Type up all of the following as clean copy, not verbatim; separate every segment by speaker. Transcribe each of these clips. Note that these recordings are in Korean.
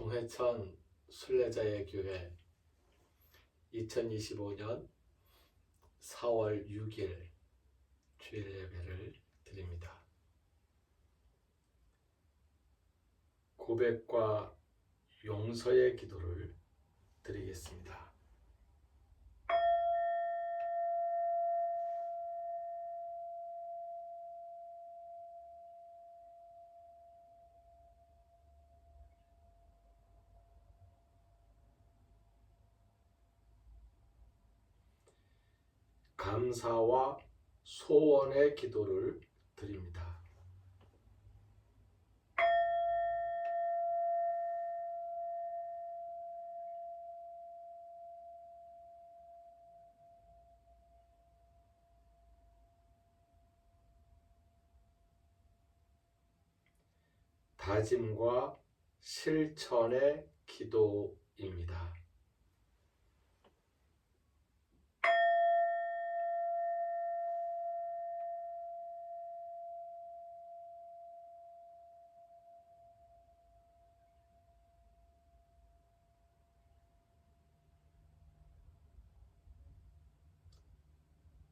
Speaker 1: 동해천 순례자의 교회 2025년 4월 6일 주일 예배를 드립니다. 고백과 용서의 기도를 드리겠습니다. 감사와 소원의 기도를 드립니다. 다짐과 실천의 기도입니다.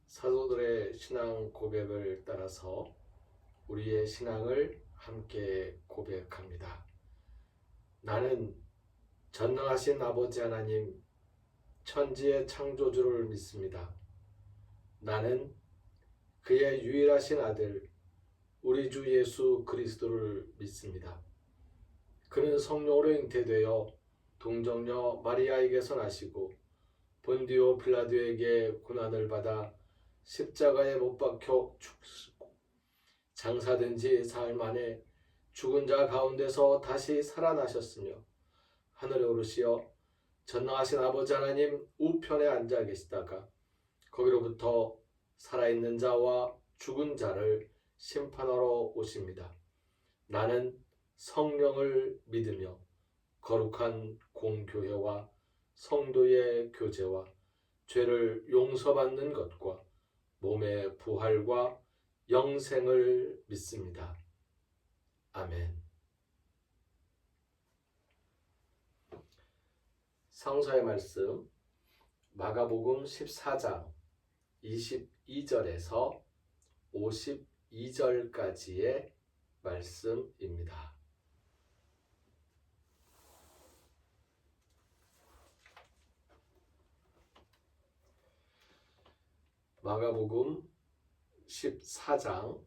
Speaker 1: 사도들의 신앙 고백을 따라서 우리의 신앙을 함께 고백합니다. 나는 전능하신 아버지 하나님, 천지의 창조주를 믿습니다. 나는 그의 유일하신 아들, 우리 주 예수 그리스도를 믿습니다. 그는 성령으로 잉태되어 동정녀 마리아에게서 나시고 본디오 빌라도에게 고난을 받아 십자가에 못 박혀 죽으시고 장사된 지 사흘 만에 죽은 자 가운데서 다시 살아나셨으며 하늘에 오르시어 전능하신 아버지 하나님 우편에 앉아 계시다가 거기로부터 살아있는 자와 죽은 자를 심판하러 오십니다. 나는 성령을 믿으며 거룩한 공교회와 성도의 교제와 죄를 용서받는 것과 몸의 부활과 영생을 믿습니다. 아멘. 성서의 말씀 마가복음 14장 22절에서 52절까지의 말씀입니다. 마가복음 14장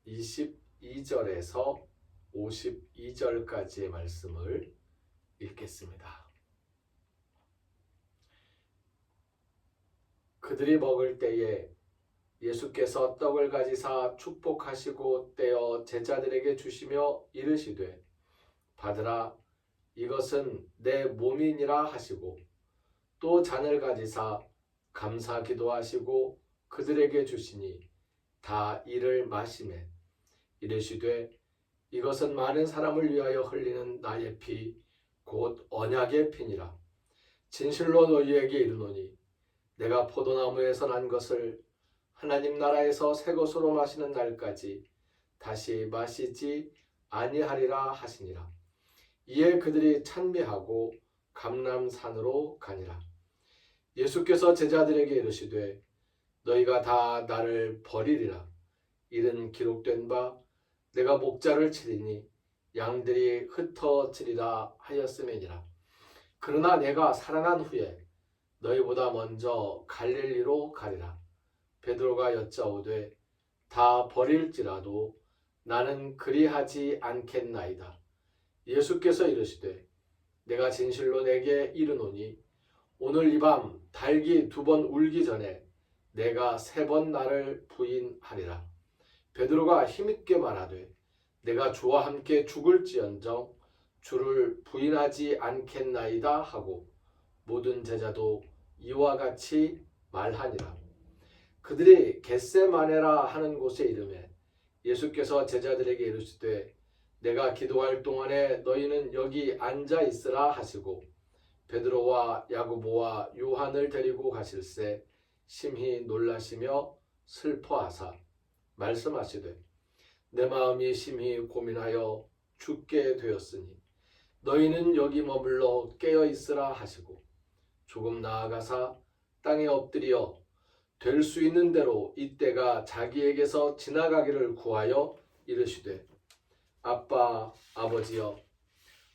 Speaker 1: 22절에서 52절까지의 말씀을 읽겠습니다. 그들이 먹을 때에 예수께서 떡을 가지사 축복하시고 떼어 제자들에게 주시며 이르시되 받으라, 이것은 내 몸이니라 하시고 또 잔을 가지사 감사 기도하시고 그들에게 주시니 다 이를 마시매 이르시되 이것은 많은 사람을 위하여 흘리는 나의 피 곧 언약의 피니라. 진실로 너희에게 이르노니 내가 포도나무에서 난 것을 하나님 나라에서 새 것으로 마시는 날까지 다시 마시지 아니하리라 하시니라. 이에 그들이 찬미하고 감람산으로 가니라. 예수께서 제자들에게 이르시되 너희가 다 나를 버리리라. 이는 기록된 바 내가 목자를 치리니 양들이 흩어지리라 하였음이니라. 그러나 내가 살아난 후에 너희보다 먼저 갈릴리로 가리라. 베드로가 여짜오되 다 버릴지라도 나는 그리하지 않겠나이다. 예수께서 이르시되 내가 진실로 내게 이르노니 오늘 이 밤 닭이 2번 울기 전에 내가 3번 나를 부인하리라. 베드로가 힘있게 말하되 내가 주와 함께 죽을지언정 주를 부인하지 않겠나이다 하고 모든 제자도 이와 같이 말하니라. 그들이 겟세마네라 하는 곳에 이르매 예수께서 제자들에게 이르시되 내가 기도할 동안에 너희는 여기 앉아 있으라 하시고 베드로와 야고보와 요한을 데리고 가실새 심히 놀라시며 슬퍼하사 말씀하시되 내 마음이 심히 고민하여 죽게 되었으니 너희는 여기 머물러 깨어 있으라 하시고 조금 나아가사 땅에 엎드려 될 수 있는 대로 이때가 자기에게서 지나가기를 구하여 이르시되 아빠 아버지여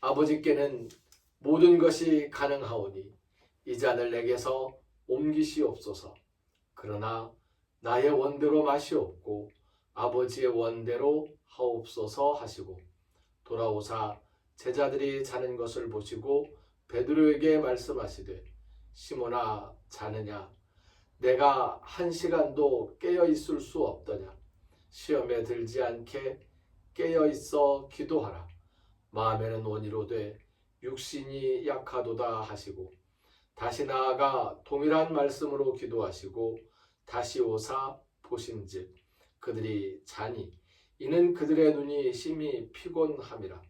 Speaker 1: 아버지께는 모든 것이 가능하오니 이 잔을 내게서 옮기시옵소서. 그러나 나의 원대로 마시옵고 아버지의 원대로 하옵소서 하시고 돌아오사 제자들이 자는 것을 보시고 베드로에게 말씀하시되 시몬아 자느냐 내가 1시간도 깨어 있을 수 없더냐 시험에 들지 않게 깨어 있어 기도하라 마음에는 원이로되 육신이 약하도다 하시고 다시 나아가 동일한 말씀으로 기도하시고 다시 오사 보신즉 그들이 자니 이는 그들의 눈이 심히 피곤함이라.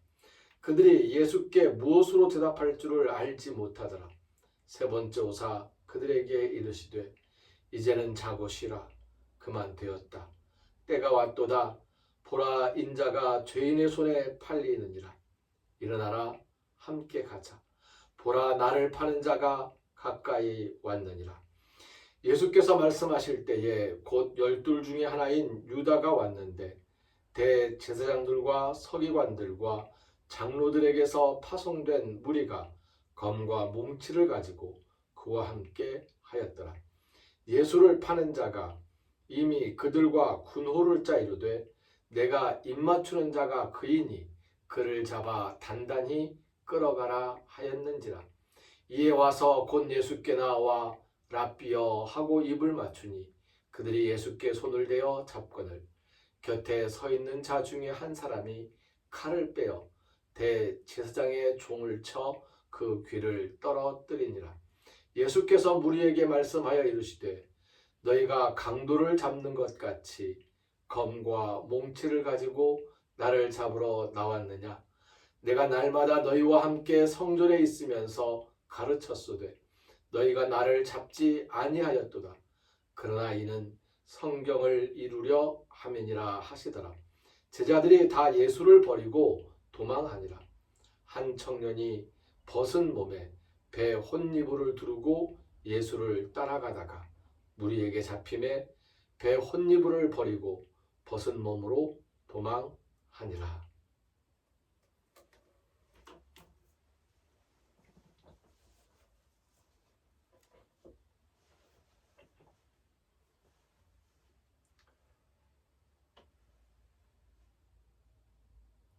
Speaker 1: 그들이 예수께 무엇으로 대답할 줄을 알지 못하더라. 세 번째 오사 그들에게 이르시되 이제는 자고 쉬라. 그만 되었다. 때가 왔도다. 보라 인자가 죄인의 손에 팔리느니라. 일어나라 함께 가자. 보라 나를 파는 자가 가까이 왔느니라. 예수께서 말씀하실 때에 곧 12 중에 하나인 유다가 왔는데 대제사장들과 서기관들과 장로들에게서 파송된 무리가 검과 뭉치를 가지고 그와 함께 하였더라. 예수를 파는 자가 이미 그들과 군호를 짜 이르되 내가 입맞추는 자가 그이니 그를 잡아 단단히 끌어가라 하였는지라. 이에 와서 곧 예수께 나와 랍비여 하고 입을 맞추니 그들이 예수께 손을 대어 잡거늘 곁에 서 있는 자 중에 한 사람이 칼을 빼어 대제사장의 종을 쳐 그 귀를 떨어뜨리니라. 예수께서 무리에게 말씀하여 이르시되 너희가 강도를 잡는 것 같이 검과 몽치를 가지고 나를 잡으러 나왔느냐. 내가 날마다 너희와 함께 성전에 있으면서 가르쳤으되 너희가 나를 잡지 아니하였도다. 그러나 이는 성경을 이루려 함이니라 하시더라. 제자들이 다 예수를 버리고 도망하니라. 한 청년이 벗은 몸에 배 혼니부를 두르고 예수를 따라가다가 무리에게 잡힘에 배 혼니부를 버리고 벗은 몸으로 도망하니라.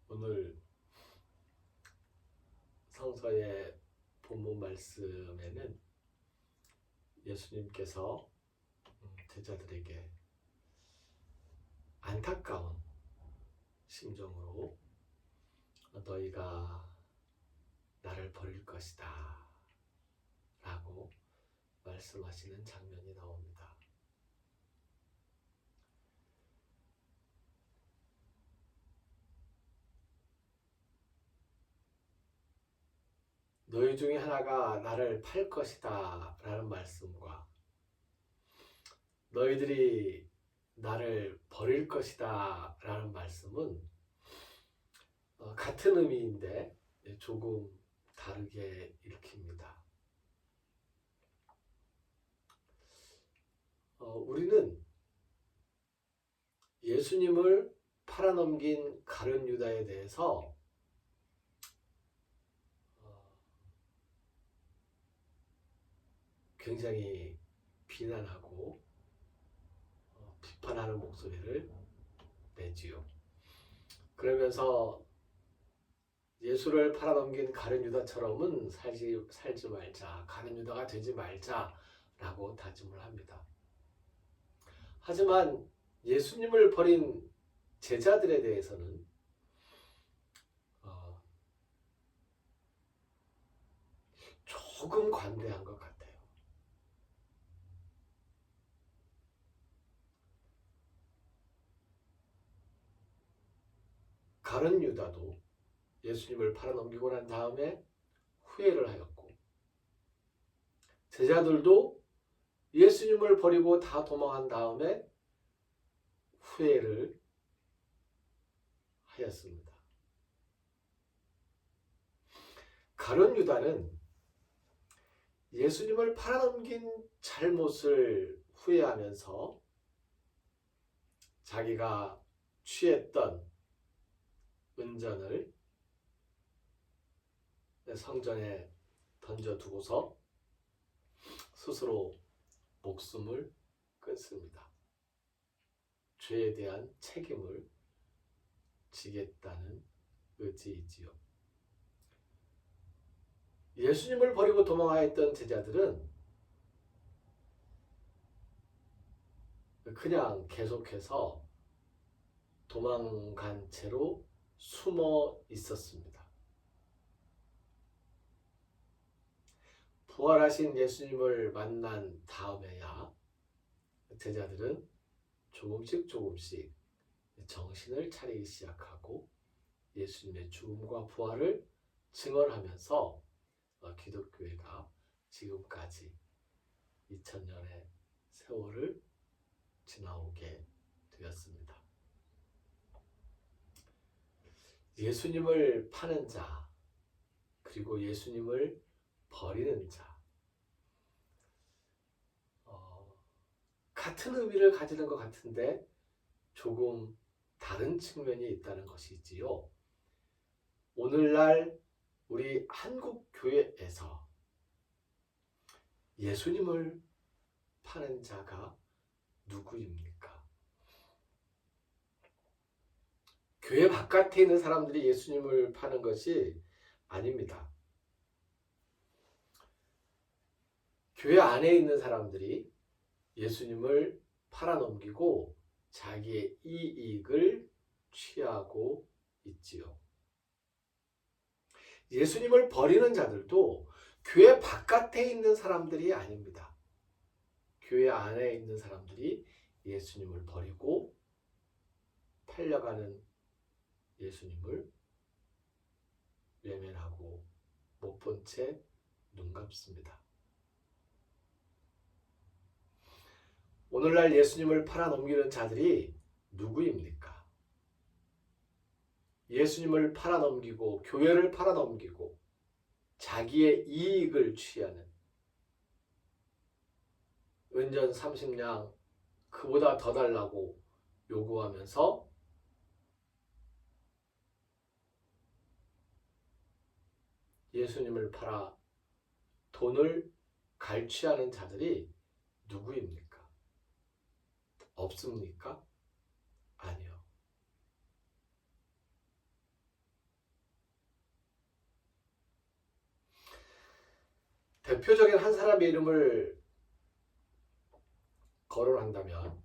Speaker 1: 오늘 성서의 본문 말씀에는 예수님께서 제자들에게 안타까운 심정으로 너희가 나를 버릴 것이다 라고 말씀하시는 장면이 나옵니다. 너희 중에 하나가 나를 팔 것이다 라는 말씀과 너희들이 나를 버릴 것이다 라는 말씀은 같은 의미인데 조금 다르게 읽힙니다. 우리는 예수님을 팔아넘긴 가룟 유다에 대해서 굉장히 비난하고 비판하는 목소리를 내지요. 그러면서 예수를 팔아넘긴 가룟 유다처럼은 살지 말자, 가룟 유다가 되지 말자라고 다짐을 합니다. 하지만 예수님을 버린 제자들에 대해서는 조금 관대한 것 같아요. 가룟 유다도 예수님을 팔아넘기고 난 다음에 후회를 하였고 제자들도 예수님을 버리고 다 도망한 다음에 후회를 하였습니다. 가룟 유다는 예수님을 팔아넘긴 잘못을 후회하면서 자기가 취했던 은전을 성전에 던져두고서 스스로 목숨을 끊습니다. 죄에 대한 책임을 지겠다는 의지이지요. 예수님을 버리고 도망하였던 제자들은 그냥 계속해서 도망간 채로 숨어 있었습니다. 부활하신 예수님을 만난 다음에야 제자들은 조금씩 정신을 차리기 시작하고 예수님의 죽음과 부활을 증언하면서 기독교회가 지금까지 2000년의 세월을 지나오게 되었습니다. 예수님을 파는 자, 그리고 예수님을 버리는 자, 같은 의미를 가지는 것 같은데 조금 다른 측면이 있다는 것이지요. 오늘날 우리 한국 교회에서 예수님을 파는 자가 누구입니까? 교회 바깥에 있는 사람들이 예수님을 파는 것이 아닙니다. 교회 안에 있는 사람들이 예수님을 팔아넘기고 자기의 이익을 취하고 있지요. 예수님을 버리는 자들도 교회 바깥에 있는 사람들이 아닙니다. 교회 안에 있는 사람들이 예수님을 버리고 팔려가는 예수님을 외면하고 못 본 채 눈 감습니다. 오늘날 예수님을 팔아넘기는 자들이 누구입니까? 예수님을 팔아넘기고 교회를 팔아넘기고 자기의 이익을 취하는, 은전 30냥 그보다 더 달라고 요구하면서 예수님을 팔아 돈을 갈취하는 자들이 누구입니까? 없습니까? 아니요. 대표적인 한 사람의 이름을 거론한다면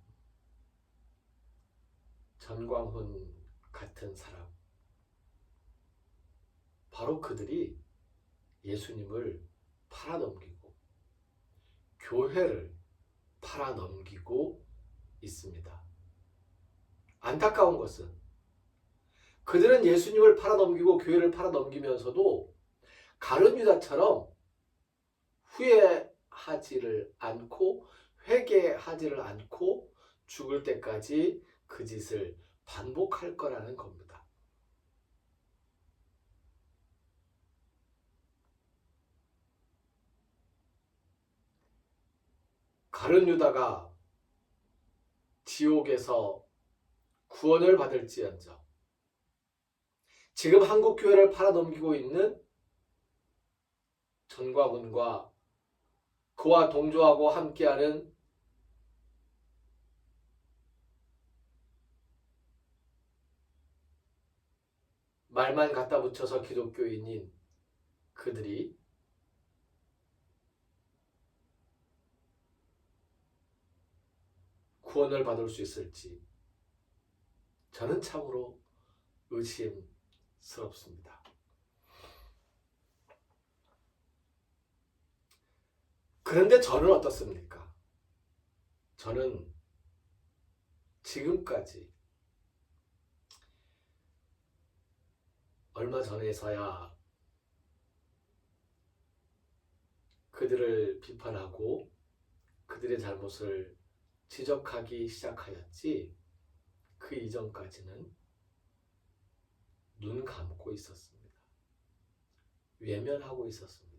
Speaker 1: 전광훈 같은 사람, 바로 그들이 예수님을 팔아넘기고 교회를 팔아넘기고 있습니다. 안타까운 것은 그들은 예수님을 팔아넘기고 교회를 팔아넘기면서도 가룟 유다처럼 후회하지를 않고 회개하지를 않고 죽을 때까지 그 짓을 반복할 거라는 겁니다. 가룟 유다가 지옥에서 구원을 받을지언정 지금 한국 교회를 팔아넘기고 있는 전광훈과 그와 동조하고 함께하는 말만 갖다 붙여서 기독교인인 그들이 구원을 받을 수 있을지 저는 참으로 의심스럽습니다. 그런데 저는 어떻습니까? 저는 지금까지 얼마 전에서야 그들을 비판하고 그들의 잘못을 지적하기 시작하였지, 그 이전까지는 눈 감고 있었습니다. 외면하고 있었습니다.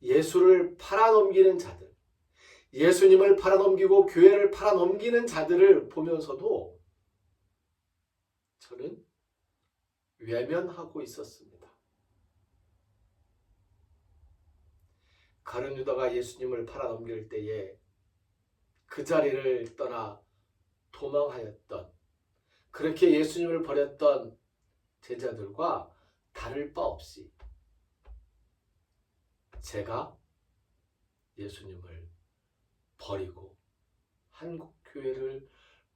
Speaker 1: 예수를 팔아넘기는 자들, 예수님을 팔아넘기고 교회를 팔아넘기는 자들을 보면서도 저는 외면하고 있었습니다. 가룟 유다가 예수님을 팔아넘길 때에 그 자리를 떠나 도망하였던, 그렇게 예수님을 버렸던 제자들과 다를 바 없이 제가 예수님을 버리고 한국 교회를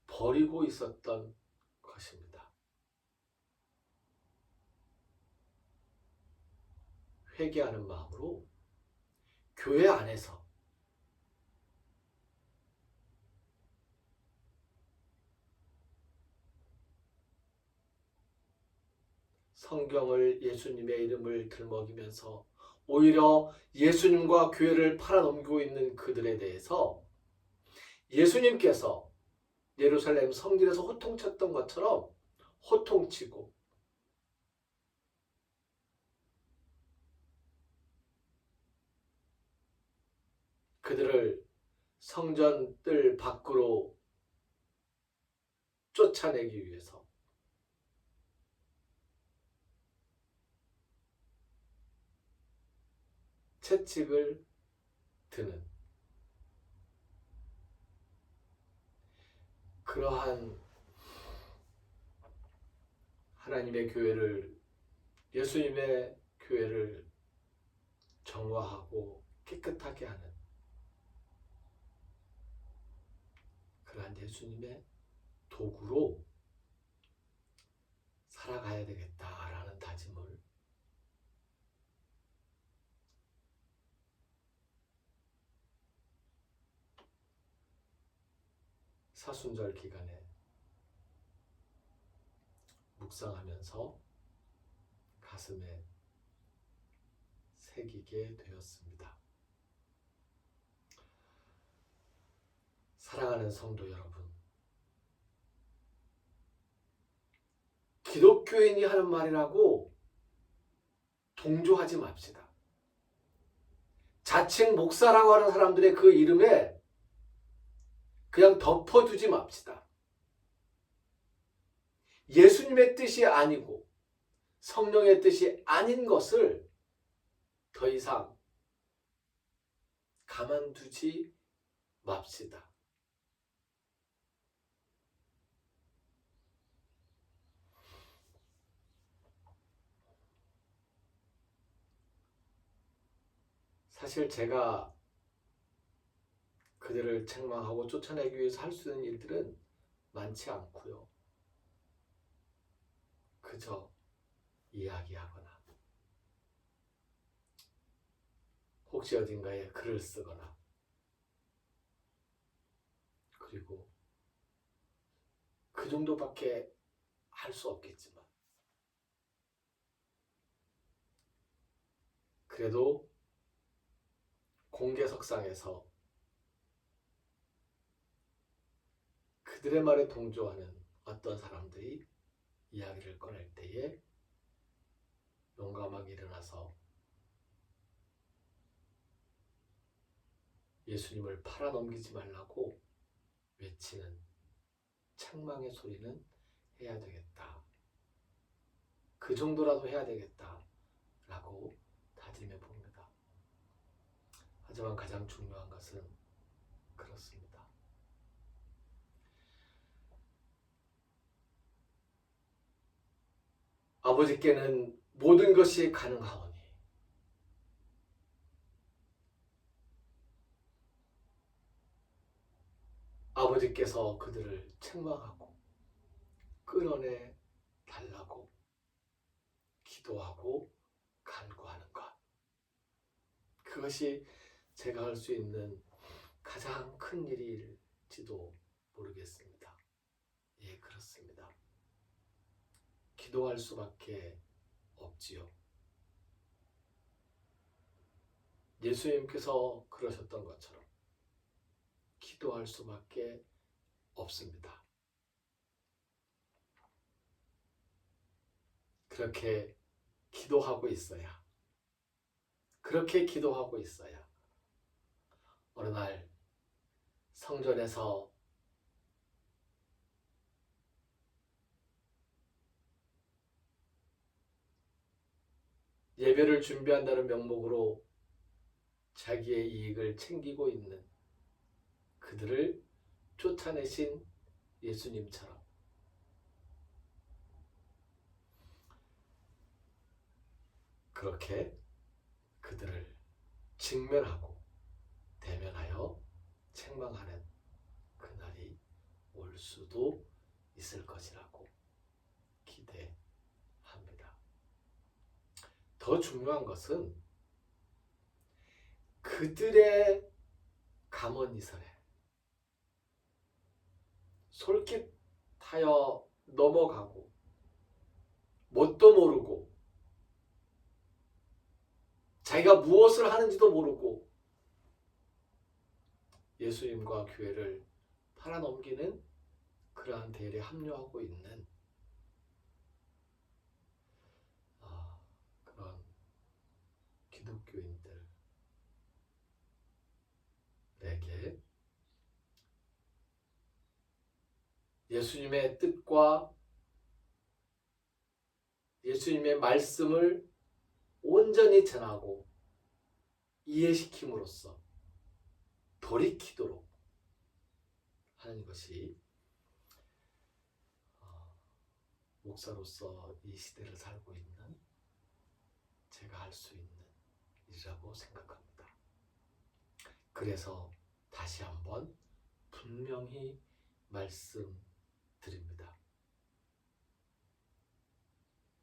Speaker 1: 버리고 있었던 것입니다. 회개하는 마음으로 교회 안에서 성경을 예수님의 이름을 들먹이면서 오히려 예수님과 교회를 팔아넘기고 있는 그들에 대해서 예수님께서 예루살렘 성전에서 호통쳤던 것처럼 호통치고 그들을 성전 뜰 밖으로 쫓아내기 위해서 채찍을 드는 그러한 하나님의 교회를, 예수님의 교회를 정화하고 깨끗하게 하는 그러한 예수님의 도구로 살아가야 되겠다라는 다짐을 사순절 기간에 묵상하면서 가슴에 새기게 되었습니다. 사랑하는 성도 여러분, 기독교인이 하는 말이라고 동조하지 맙시다. 자칭 목사라고 하는 사람들의 그 이름에 그냥 덮어두지 맙시다. 예수님의 뜻이 아니고 성령의 뜻이 아닌 것을 더 이상 가만두지 맙시다. 사실 제가 그들을 책망하고 쫓아내기 위해서 할 수 있는 일들은 많지 않고요. 그저 이야기하거나 혹시 어딘가에 글을 쓰거나 그리고 그 정도밖에 할 수 없겠지만 그래도 공개석상에서 그들의 말에 동조하는 어떤 사람들이 이야기를 꺼낼 때에 용감하게 일어나서 예수님을 팔아넘기지 말라고 외치는 책망의 소리는 해야 되겠다. 그 정도라도 해야 되겠다라고 다짐해 봅니다. 하지만 가장 중요한 것은 그렇습니다. 아버지께는 모든 것이 가능하오니 아버지께서 그들을 책망하고 끌어내 달라고 기도하고 간구하는 것, 그것이 제가 할 수 있는 가장 큰 일일지도 모르겠습니다. 예, 그렇습니다. 기도할 수밖에 없지요. 예수님께서 그러셨던 것처럼 기도할 수밖에 없습니다. 그렇게 기도하고 있어야, 그렇게 기도하고 있어야 어느 날 성전에서 예배를 준비한다는 명목으로 자기의 이익을 챙기고 있는 그들을 쫓아내신 예수님처럼 그렇게 그들을 직면하고 대면하여 책망하는 그날이 올 수도 있을 것이라고 기대합니다. 더 중요한 것은 그들의 감언이설에 솔깃하여 넘어가고 뭣도 모르고 자기가 무엇을 하는지도 모르고 예수님과 교회를 팔아넘기는 그러한 대열에 합류하고 있는 그런 기독교인들에게 예수님의 뜻과 예수님의 말씀을 온전히 전하고 이해시킴으로써 돌이키도록 하는 것이 목사로서 이 시대를 살고 있는 제가 할 수 있는 일이라고 생각합니다. 그래서 다시 한번 분명히 말씀드립니다.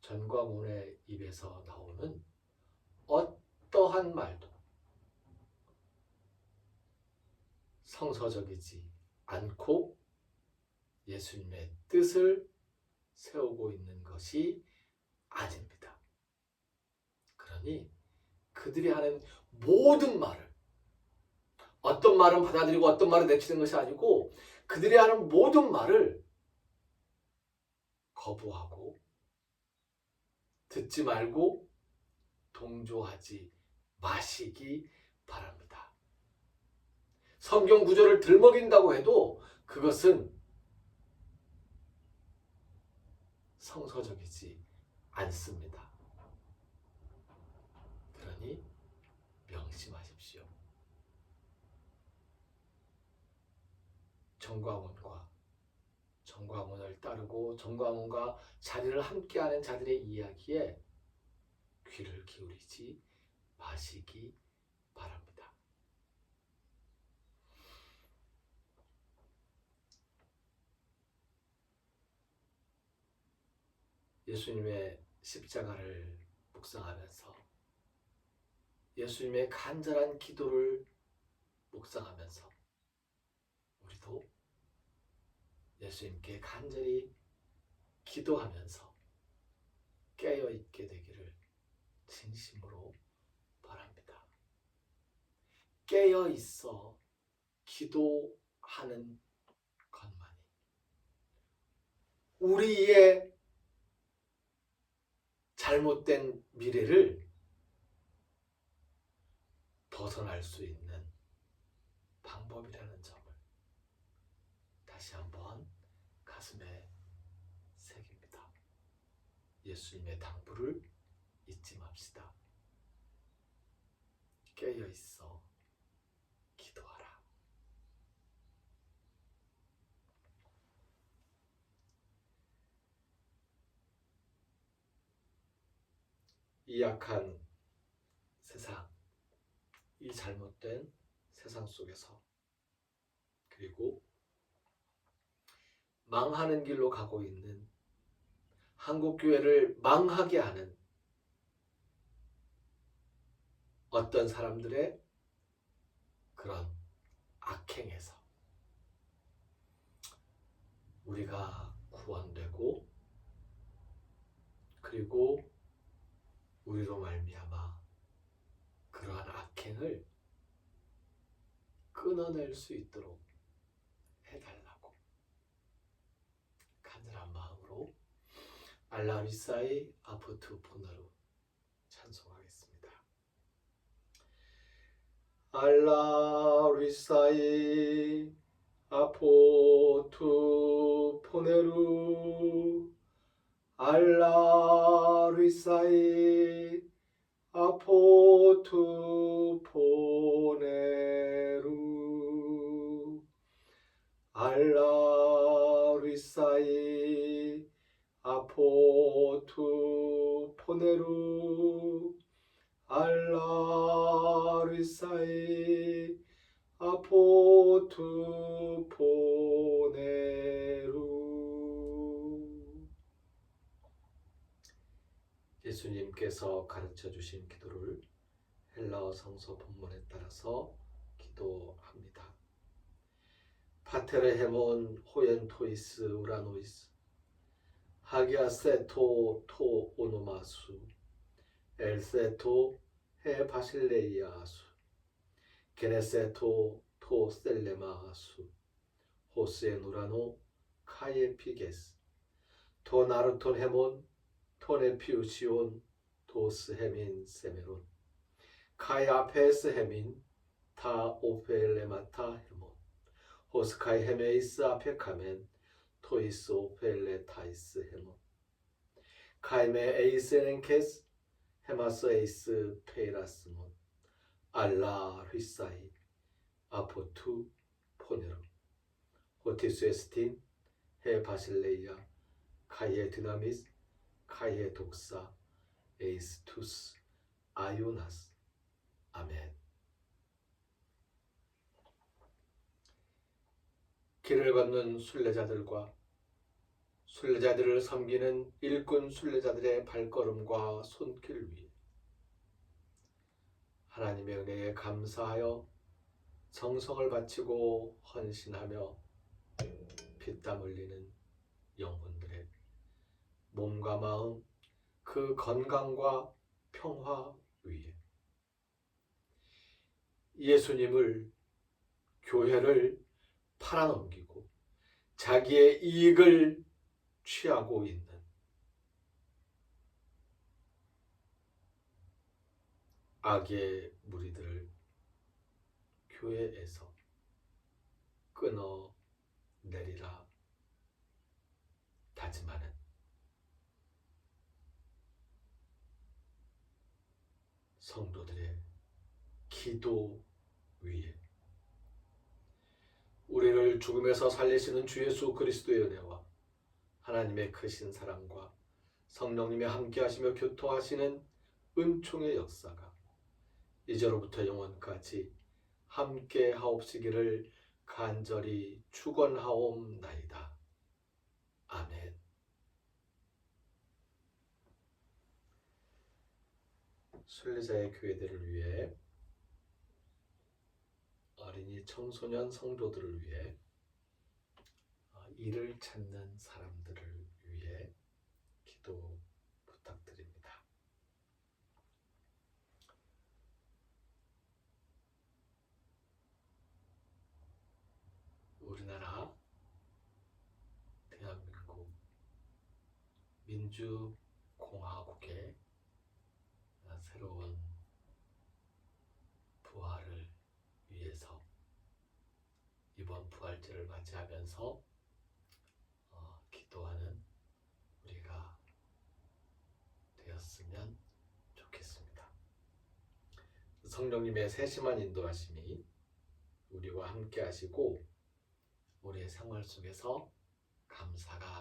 Speaker 1: 전광훈의 입에서 나오는 어떠한 말도 성서적이지 않고 예수님의 뜻을 세우고 있는 것이 아닙니다. 그러니 그들이 하는 모든 말을, 어떤 말은 받아들이고 어떤 말은 내치는 것이 아니고 그들이 하는 모든 말을 거부하고 듣지 말고 동조하지 마시기 바랍니다. 성경 구절을 들먹인다고 해도 그것은 성서적이지 않습니다. 그러니 명심하십시오. 정광훈을 따르고 정광훈과 자리를 함께하는 자들의 이야기에 귀를 기울이지 마시기 바랍니다. 예수님의 십자가를 묵상하면서 예수님의 간절한 기도를 묵상하면서 우리도 예수님께 간절히 기도하면서 깨어있게 되기를 진심으로 바랍니다. 깨어있어 기도하는 것만이 우리의 잘못된 미래를 벗어날 수 있는 방법이라는 점을 다시 한번 가슴에 새깁니다. 예수님의 당부를 잊지 맙시다. 깨어있어 기도하라. 이 약한 세상, 이 잘못된 세상 속에서 그리고 망하는 길로 가고 있는 한국교회를 망하게 하는 어떤 사람들의 그런 악행에서 우리가 구원되고 그리고 우리로 말미암아 그러한 악행을 끊어낼 수 있도록 해달라고 간절한 마음으로 알라리사이 아포트 포너루 찬송하겠습니다. 알라 리사이 아포투 포네루 알라 리사이 아포투 포네루 알라 리사이 아포투 포네루 알라 리사이 아포투 포네루. 예수님께서 가르쳐 주신 기도를 헬라어 성서 본문에 따라서 기도합니다. 파테르 헤몬 호엔 토이스 우라노이스 하기아세토 토 오노마수 엘세토 헤 바실레이아수 게네세토 토 셀레마아수 호스에 누라노 카예피게스 토 나르톤 헤몬 토네피우시온 도스 헤민 세메론 카야페스 헤민 타 오펠레마타 헤몬 호스카이 헤메이스 아페카멘 토이스 오펠레타이스 헤몬 카이메 에이스엔케스 헤마스 에이스 페이라스몬 알라 휘사이 아포투 포네로 호티스 에스틴 헤 바실레이아 카이에 드나미스 카이에 독사 에이스투스 아요나스 아멘. 길을 걷는 순례자들과 순례자들을 섬기는 일꾼 순례자들의 발걸음과 손길 위에 하나님의 은혜에 감사하여 정성을 바치고 헌신하며 피땀 흘리는 영혼들의 몸과 마음 그 건강과 평화 위에 예수님을 교회를 팔아넘기고 자기의 이익을 취하고 있는 악의 무리들을 교회에서 끊어내리라 다짐하는 성도들의 기도 위에 우리를 죽음에서 살리시는 주 예수 그리스도의 은혜와 하나님의 크신 사랑과 성령님의 함께하시며 교통하시는 은총의 역사가 이제로부터 영원까지 함께 하옵시기를 간절히 축원하옵나이다. 아멘. 순례자의 교회들을 위해 어린이 청소년 성도들을 위해 일을 찾는 사람들을 위해 기도 부탁드립니다. 우리나라 대한민국 민주공화국의 새로운 부활을 위해서 이번 부활절을 맞이하면서 기도하는 우리가 되었으면 좋겠습니다. 성령님의 세심한 인도하심이 우리와 함께 하시고 우리의 생활 속에서 감사가